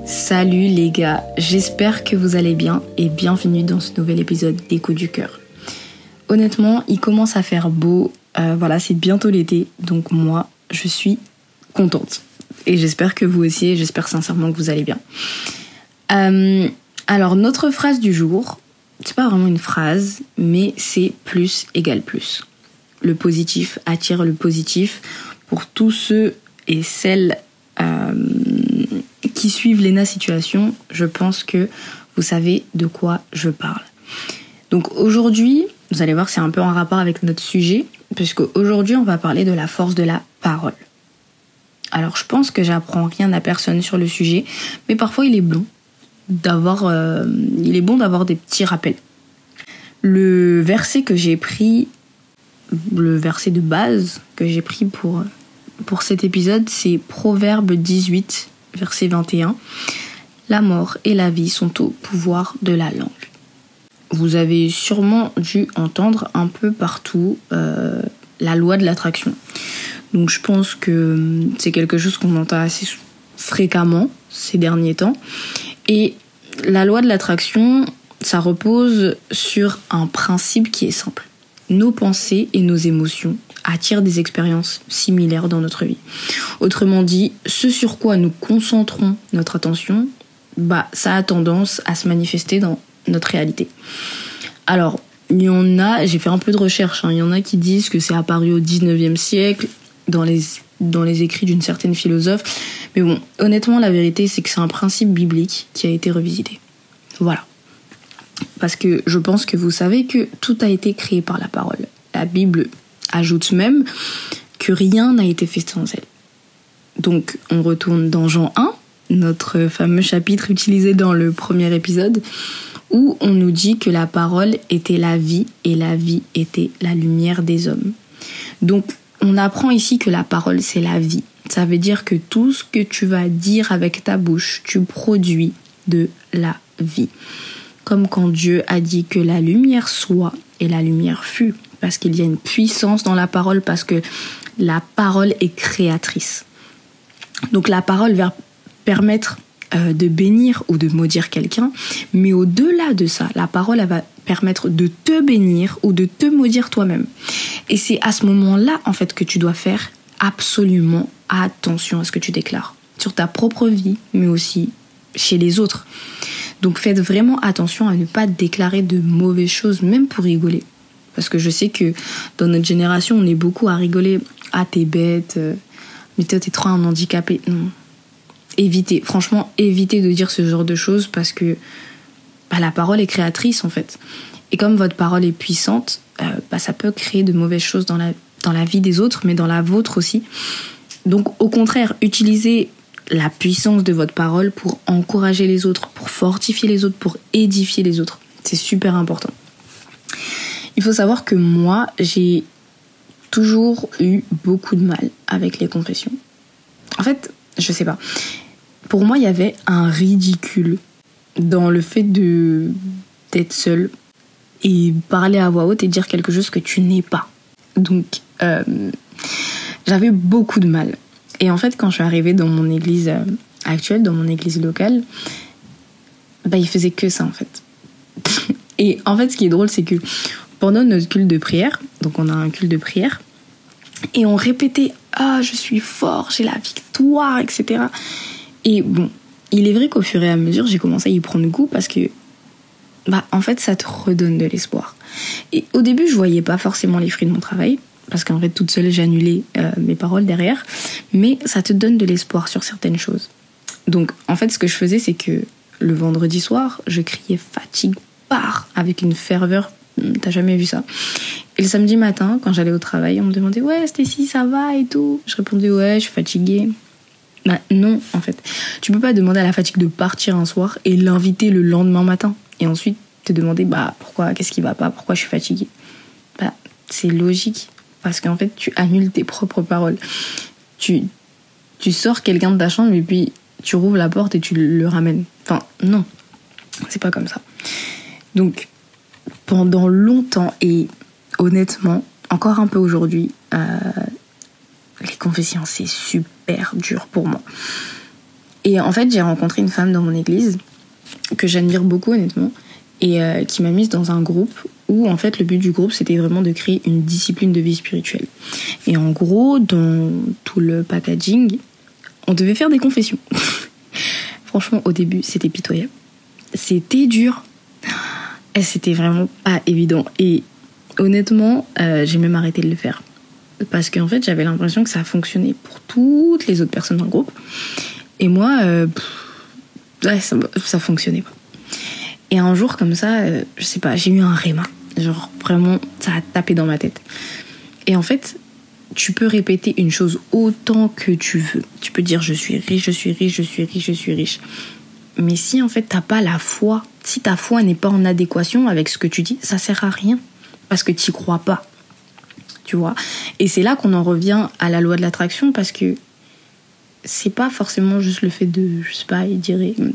Salut les gars, j'espère que vous allez bien et bienvenue dans ce nouvel épisode d'Écho du cœur. Honnêtement, il commence à faire beau, c'est bientôt l'été, donc moi je suis contente. Et j'espère que vous aussi, et j'espère sincèrement que vous allez bien. Alors notre phrase du jour, c'est pas vraiment une phrase, mais c'est plus égale plus. Le positif attire le positif. Pour tous ceux et celles qui suivent Léna Situation, je pense que vous savez de quoi je parle. Donc aujourd'hui, vous allez voir, c'est un peu en rapport avec notre sujet, puisque aujourd'hui on va parler de la force de la parole. Alors je pense que j'apprends rien à personne sur le sujet, mais parfois il est bon d'avoir des petits rappels. Le verset que j'ai pris, le verset de base que j'ai pris pour cet épisode, c'est Proverbe 18, verset 21. La mort et la vie sont au pouvoir de la langue. Vous avez sûrement dû entendre un peu partout la loi de l'attraction. Donc je pense que c'est quelque chose qu'on entend assez fréquemment ces derniers temps. Et la loi de l'attraction, ça repose sur un principe qui est simple. Nos pensées et nos émotions attirent des expériences similaires dans notre vie. Autrement dit, ce sur quoi nous concentrons notre attention, ça a tendance à se manifester dans notre réalité. Alors, il y en a, j'ai fait un peu de recherche, il y en a qui disent que c'est apparu au 19e siècle, dans les écrits d'une certaine philosophe. Mais bon, honnêtement, la vérité, c'est que c'est un principe biblique qui a été revisité. Voilà. Parce que je pense que vous savez que tout a été créé par la parole. La Bible ajoute même que rien n'a été fait sans elle. Donc, on retourne dans Jean 1, notre fameux chapitre utilisé dans le premier épisode, où on nous dit que la parole était la vie et la vie était la lumière des hommes. Donc, on apprend ici que la parole, c'est la vie. Ça veut dire que tout ce que tu vas dire avec ta bouche, tu produis de la vie. Comme quand Dieu a dit que la lumière soit et la lumière fut. Parce qu'il y a une puissance dans la parole, parce que la parole est créatrice. Donc la parole va permettre de bénir ou de maudire quelqu'un, mais au-delà de ça, la parole elle va permettre de te bénir ou de te maudire toi-même. Et c'est à ce moment-là, en fait, que tu dois faire absolument attention à ce que tu déclares. Sur ta propre vie, mais aussi chez les autres. Donc faites vraiment attention à ne pas déclarer de mauvaises choses, même pour rigoler. Parce que je sais que dans notre génération, on est beaucoup à rigoler. Ah, t'es bête, mais toi, t'es trop un handicapé. Non. Évitez, franchement, évitez de dire ce genre de choses parce que la parole est créatrice, en fait. Et comme votre parole est puissante, ça peut créer de mauvaises choses dans la vie des autres, mais dans la vôtre aussi. Donc, au contraire, utilisez la puissance de votre parole pour encourager les autres, pour fortifier les autres, pour édifier les autres. C'est super important. Il faut savoir que moi, j'ai toujours eu beaucoup de mal avec les confessions. En fait, je sais pas. Pour moi, il y avait un ridicule dans le fait d'être seule et parler à voix haute et dire quelque chose que tu n'es pas. Donc, j'avais beaucoup de mal. Et en fait, quand je suis arrivée dans mon église actuelle, dans mon église locale, il faisait que ça, en fait. Et en fait, ce qui est drôle, c'est que pendant notre culte de prière, donc on a un culte de prière, et on répétait « Ah, je suis fort, j'ai la victoire, etc. » Et bon, il est vrai qu'au fur et à mesure, j'ai commencé à y prendre goût parce que, en fait, ça te redonne de l'espoir. Et au début, je voyais pas forcément les fruits de mon travail, parce qu'en fait, toute seule, j'annulais mes paroles derrière, mais ça te donne de l'espoir sur certaines choses. Donc, en fait, ce que je faisais, c'est que le vendredi soir, je criais « Fatigue part !» avec une ferveur, t'as jamais vu ça. Et le samedi matin, quand j'allais au travail, on me demandait « Ouais, Stécie, ça va et tout ?» Je répondais « Ouais, je suis fatiguée. » Non, en fait. Tu peux pas demander à la fatigue de partir un soir et l'inviter le lendemain matin. Et ensuite, te demander pourquoi, qu'est-ce qui va pas, pourquoi je suis fatiguée. C'est logique. Parce qu'en fait, tu annules tes propres paroles. Tu sors quelqu'un de ta chambre et puis tu rouvres la porte et tu le ramènes. Enfin, non. C'est pas comme ça. Donc, pendant longtemps et honnêtement, encore un peu aujourd'hui, les confessions, c'est super dur pour moi. Et en fait, j'ai rencontré une femme dans mon église que j'admire beaucoup honnêtement et qui m'a mise dans un groupe où en fait le but du groupe c'était vraiment de créer une discipline de vie spirituelle. Et en gros, dans tout le packaging, on devait faire des confessions. Franchement, au début, c'était pitoyable. C'était dur. Et c'était vraiment pas évident. Et honnêtement, j'ai même arrêté de le faire. Parce qu'en fait, j'avais l'impression que ça fonctionnait pour toutes les autres personnes dans le groupe. Et moi, ça fonctionnait pas. Et un jour, comme ça, je sais pas, j'ai eu un réma. Genre, vraiment, ça a tapé dans ma tête. Et en fait, tu peux répéter une chose autant que tu veux. Tu peux dire, je suis riche, je suis riche, je suis riche, je suis riche. Mais si, en fait, t'as pas la foi, si ta foi n'est pas en adéquation avec ce que tu dis, ça sert à rien. Parce que t'y crois pas. Tu vois ? Et c'est là qu'on en revient à la loi de l'attraction, parce que c'est pas forcément juste le fait de, je sais pas,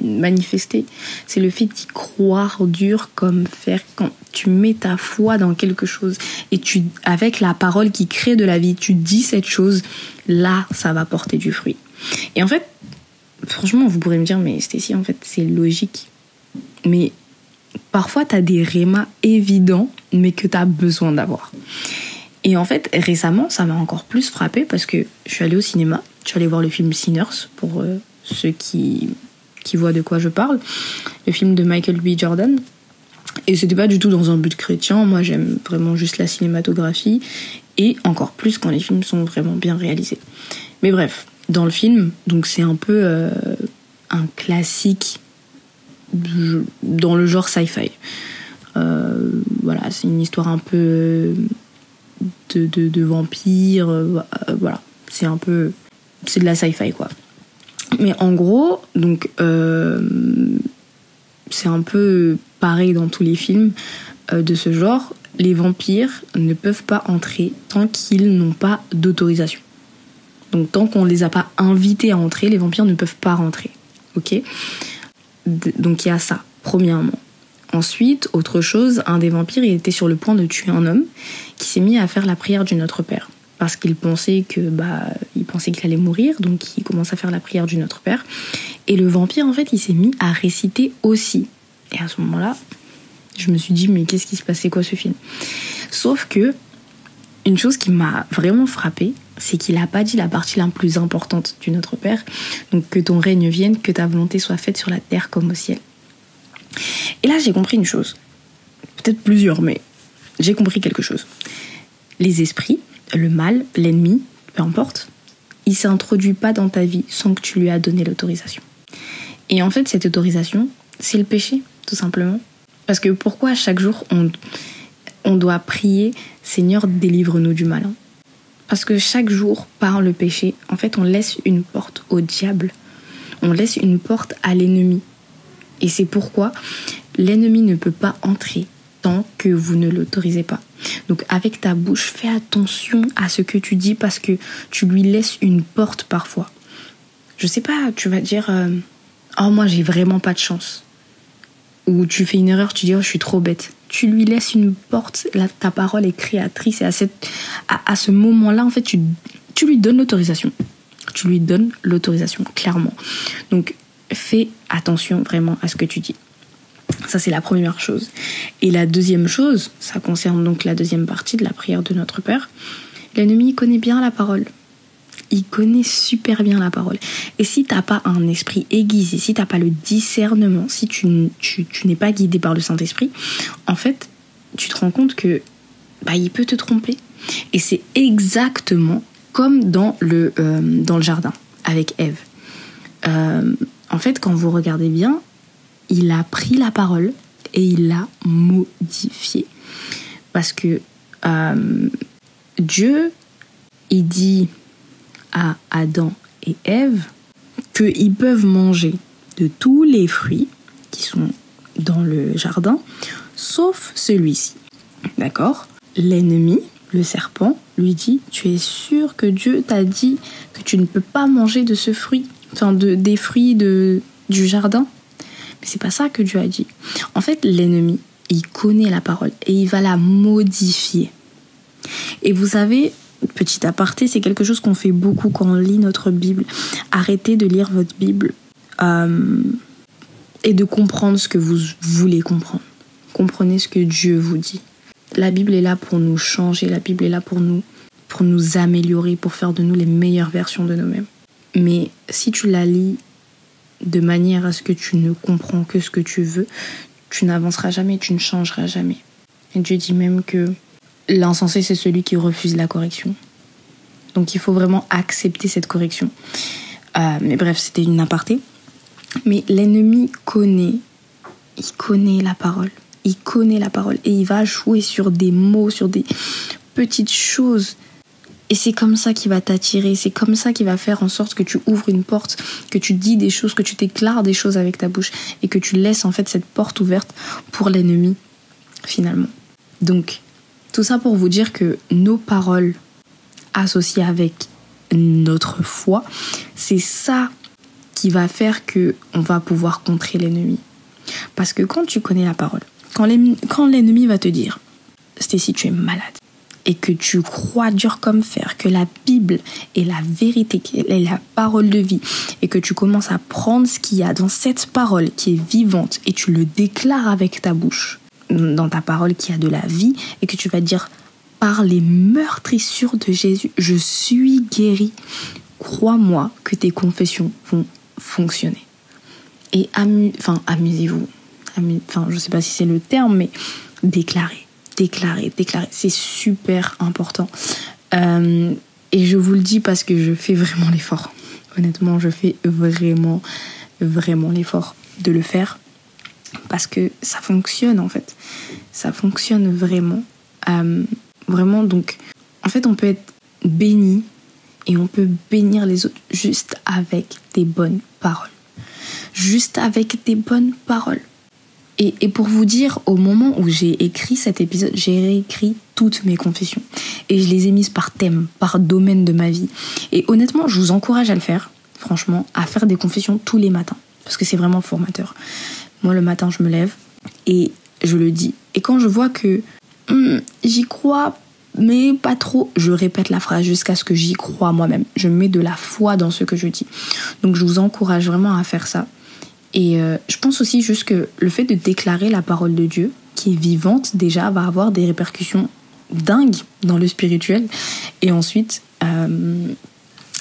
manifester. C'est le fait d'y croire dur comme fer. Quand tu mets ta foi dans quelque chose et avec la parole qui crée de la vie, tu dis cette chose, là, ça va porter du fruit. Et en fait, franchement, vous pourrez me dire, mais Stécie, en fait, c'est logique. Mais parfois, t'as des rémas évidents, mais que t'as besoin d'avoir. Et en fait, récemment, ça m'a encore plus frappée parce que je suis allée au cinéma. Je suis allée voir le film Sinners, pour ceux qui voient de quoi je parle. Le film de Michael B. Jordan. Et c'était pas du tout dans un but chrétien. Moi, j'aime vraiment juste la cinématographie. Et encore plus quand les films sont vraiment bien réalisés. Mais bref, dans le film, donc c'est un peu un classique dans le genre sci-fi. Voilà, c'est une histoire un peu de vampires. Voilà, c'est un peu... C'est de la sci-fi, quoi. Mais en gros, donc, c'est un peu pareil dans tous les films de ce genre. Les vampires ne peuvent pas entrer tant qu'ils n'ont pas d'autorisation. Donc, tant qu'on ne les a pas invités à entrer, les vampires ne peuvent pas rentrer. Ok ? Donc, il y a ça, premièrement. Ensuite, autre chose, un des vampires, il était sur le point de tuer un homme qui s'est mis à faire la prière du Notre Père. Parce qu'il pensait qu'il allait mourir, donc il commence à faire la prière du Notre Père. Et le vampire, en fait, il s'est mis à réciter aussi. Et à ce moment-là, je me suis dit, mais qu'est-ce qui se passait, quoi, ce film ? Sauf que, une chose qui m'a vraiment frappée, c'est qu'il n'a pas dit la partie la plus importante du Notre Père. Donc, que ton règne vienne, que ta volonté soit faite sur la terre comme au ciel. Et là, j'ai compris une chose. Peut-être plusieurs, mais j'ai compris quelque chose. Les esprits, le mal, l'ennemi, peu importe, il ne s'introduit pas dans ta vie sans que tu lui aies donné l'autorisation. Et en fait, cette autorisation, c'est le péché, tout simplement. Parce que pourquoi chaque jour, on doit prier « Seigneur, délivre-nous du mal ». Parce que chaque jour, par le péché, en fait, on laisse une porte au diable. On laisse une porte à l'ennemi. Et c'est pourquoi l'ennemi ne peut pas entrer tant que vous ne l'autorisez pas. Donc avec ta bouche, fais attention à ce que tu dis parce que tu lui laisses une porte parfois. Je sais pas, tu vas dire oh moi j'ai vraiment pas de chance. Ou tu fais une erreur, tu dis oh je suis trop bête. Tu lui laisses une porte, là, ta parole est créatrice et à ce moment-là en fait tu lui donnes l'autorisation. Tu lui donnes l'autorisation, clairement. Donc fais attention vraiment à ce que tu dis. Ça, c'est la première chose. Et la deuxième chose, ça concerne donc la deuxième partie de la prière de Notre Père. L'ennemi, il connaît bien la parole. Il connaît super bien la parole. Et si t'as pas un esprit aiguisé, si t'as pas le discernement, si tu n'es pas guidé par le Saint-Esprit, en fait, tu te rends compte que il peut te tromper. Et c'est exactement comme dans le jardin, avec Ève. En fait, quand vous regardez bien, il a pris la parole et il l'a modifiée. Parce que Dieu, il dit à Adam et Ève qu'ils peuvent manger de tous les fruits qui sont dans le jardin, sauf celui-ci. D'accord ? L'ennemi, le serpent, lui dit « Tu es sûr que Dieu t'a dit que tu ne peux pas manger de ce fruit, enfin des fruits du jardin ?» Mais c'est pas ça que Dieu a dit. En fait, l'ennemi, il connaît la parole et il va la modifier. Et vous savez, petit aparté, c'est quelque chose qu'on fait beaucoup quand on lit notre Bible. Arrêtez de lire votre Bible et de comprendre ce que vous voulez comprendre. Comprenez ce que Dieu vous dit. La Bible est là pour nous changer, la Bible est là pour nous améliorer, pour faire de nous les meilleures versions de nous-mêmes. Mais si tu la lis de manière à ce que tu ne comprends que ce que tu veux, tu n'avanceras jamais, tu ne changeras jamais. Et Dieu dit même que l'insensé, c'est celui qui refuse la correction. Donc il faut vraiment accepter cette correction. Mais bref, c'était une aparté. Mais l'ennemi il connaît la parole. Il connaît la parole et il va jouer sur des mots, sur des petites choses. Et c'est comme ça qu'il va t'attirer, c'est comme ça qu'il va faire en sorte que tu ouvres une porte, que tu dis des choses, que tu déclares des choses avec ta bouche et que tu laisses en fait cette porte ouverte pour l'ennemi, finalement. Donc, tout ça pour vous dire que nos paroles associées avec notre foi, c'est ça qui va faire qu'on va pouvoir contrer l'ennemi. Parce que quand tu connais la parole, quand l'ennemi va te dire « Stécie, tu es malade », et que tu crois dur comme fer, que la Bible est la vérité, qu'elle est la parole de vie, et que tu commences à prendre ce qu'il y a dans cette parole qui est vivante, et tu le déclares avec ta bouche, dans ta parole qui a de la vie, et que tu vas dire « Par les meurtrissures de Jésus, je suis guéri. Crois-moi que tes confessions vont fonctionner. » Et amusez-vous. Je ne sais pas si c'est le terme, mais déclarez. C'est super important. Et je vous le dis parce que je fais vraiment l'effort. Honnêtement, je fais vraiment l'effort de le faire. Parce que ça fonctionne, en fait. Ça fonctionne vraiment. Vraiment, donc, en fait, on peut être béni et on peut bénir les autres juste avec des bonnes paroles. Juste avec des bonnes paroles. Et pour vous dire, au moment où j'ai écrit cet épisode, j'ai réécrit toutes mes confessions. Et je les ai mises par thème, par domaine de ma vie. Et honnêtement, je vous encourage à le faire, franchement, à faire des confessions tous les matins. Parce que c'est vraiment formateur. Moi, le matin, je me lève et je le dis. Et quand je vois que j'y crois, mais pas trop, je répète la phrase jusqu'à ce que j'y croie moi-même. Je mets de la foi dans ce que je dis. Donc, je vous encourage vraiment à faire ça. Et je pense aussi juste que le fait de déclarer la parole de Dieu, qui est vivante déjà, va avoir des répercussions dingues dans le spirituel. Et ensuite,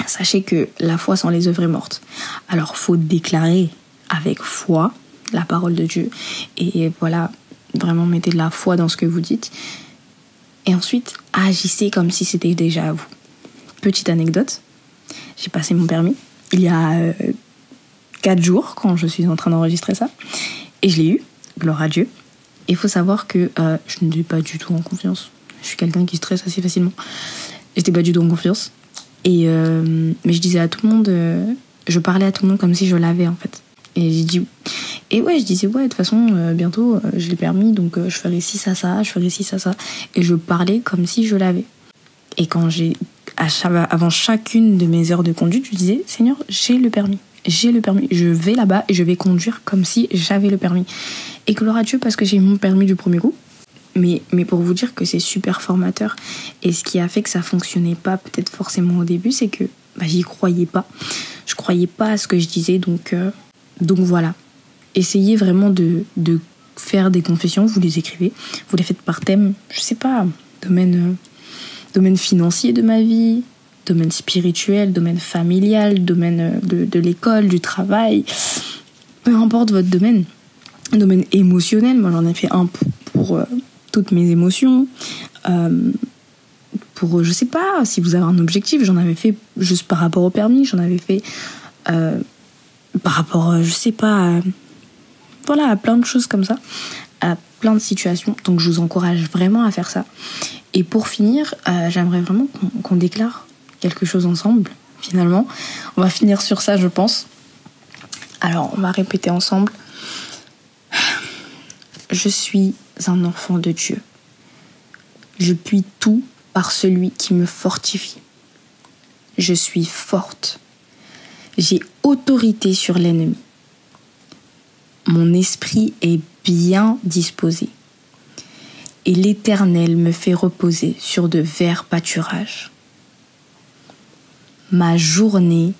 sachez que la foi sans les œuvres est morte. Alors, faut déclarer avec foi la parole de Dieu. Et voilà, vraiment mettez de la foi dans ce que vous dites. Et ensuite, agissez comme si c'était déjà à vous. Petite anecdote, j'ai passé mon permis il y a 4 jours quand je suis en train d'enregistrer ça. Et je l'ai eu, gloire à Dieu. Et il faut savoir que je n'étais pas du tout en confiance. Je suis quelqu'un qui stresse assez facilement. J'étais pas du tout en confiance. Et mais je disais à tout le monde, je parlais à tout le monde comme si je l'avais en fait. Et je disais ouais, de toute façon, bientôt j'ai le permis, donc je ferai ci, ça, je ferai ci, ça. Et je parlais comme si je l'avais. Et avant chacune de mes heures de conduite, je disais, Seigneur, j'ai le permis, je vais là-bas et je vais conduire comme si j'avais le permis. Et gloire à Dieu parce que j'ai eu mon permis du premier coup. Mais pour vous dire que c'est super formateur. Et ce qui a fait que ça fonctionnait pas peut-être forcément au début, c'est que j'y croyais pas. Je croyais pas à ce que je disais, donc voilà. Essayez vraiment de faire des confessions, vous les écrivez, vous les faites par thème, je sais pas, domaine financier de ma vie, domaine spirituel, domaine familial, domaine de l'école, du travail, peu importe votre domaine émotionnel. Moi j'en ai fait un pour toutes mes émotions, pour je sais pas, si vous avez un objectif, j'en avais fait juste par rapport au permis, j'en avais fait par rapport, je sais pas, voilà, à plein de choses comme ça, à plein de situations. Donc je vous encourage vraiment à faire ça. Et pour finir, j'aimerais vraiment qu'on déclare quelque chose ensemble, finalement. On va finir sur ça, je pense. Alors, on va répéter ensemble. Je suis un enfant de Dieu. Je puis tout par celui qui me fortifie. Je suis forte. J'ai autorité sur l'ennemi. Mon esprit est bien disposé. Et l'Éternel me fait reposer sur de verts pâturages. Ma journée,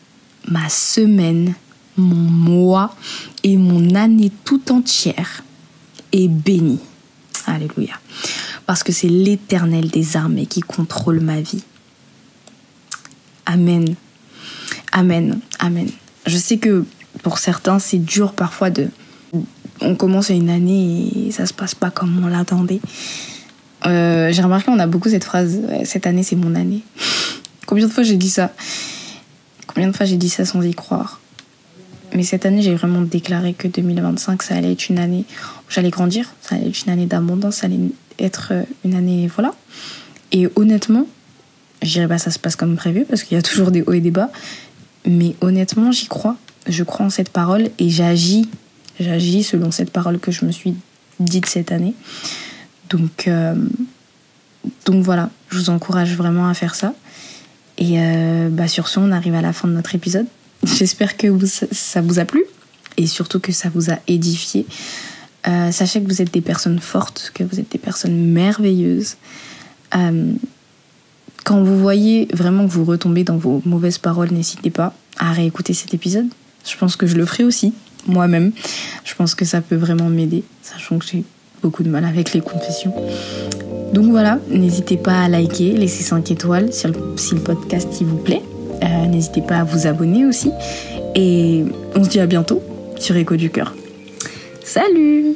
ma semaine mon mois et mon année tout entière est bénie. Alléluia. Parce que c'est l'Éternel des armées qui contrôle ma vie. Amen. Amen. Amen. Je sais que pour certains, c'est dur parfois on commence une année et ça se passe pas comme on l'attendait. J'ai remarqué, on a beaucoup cette phrase, cette année c'est mon année. Combien de fois j'ai dit ça sans y croire. Mais cette année, j'ai vraiment déclaré que 2025, ça allait être une année où j'allais grandir, ça allait être une année d'abondance, ça allait être une année, voilà. Et honnêtement, je dirais ça se passe comme prévu parce qu'il y a toujours des hauts et des bas. Mais honnêtement, j'y crois. Je crois en cette parole et j'agis selon cette parole que je me suis dite cette année. Donc voilà, je vous encourage vraiment à faire ça. Et sur ce, on arrive à la fin de notre épisode. J'espère que ça vous a plu et surtout que ça vous a édifié. Sachez que vous êtes des personnes fortes, que vous êtes des personnes merveilleuses. Quand vous voyez vraiment que vous retombez dans vos mauvaises paroles, n'hésitez pas à réécouter cet épisode. Je pense que je le ferai aussi, moi-même. Je pense que ça peut vraiment m'aider, sachant que j'ai beaucoup de mal avec les confessions. Donc voilà, n'hésitez pas à liker, laisser 5 étoiles si le podcast il vous plaît. N'hésitez pas à vous abonner aussi. Et on se dit à bientôt sur Écho du Cœur. Salut!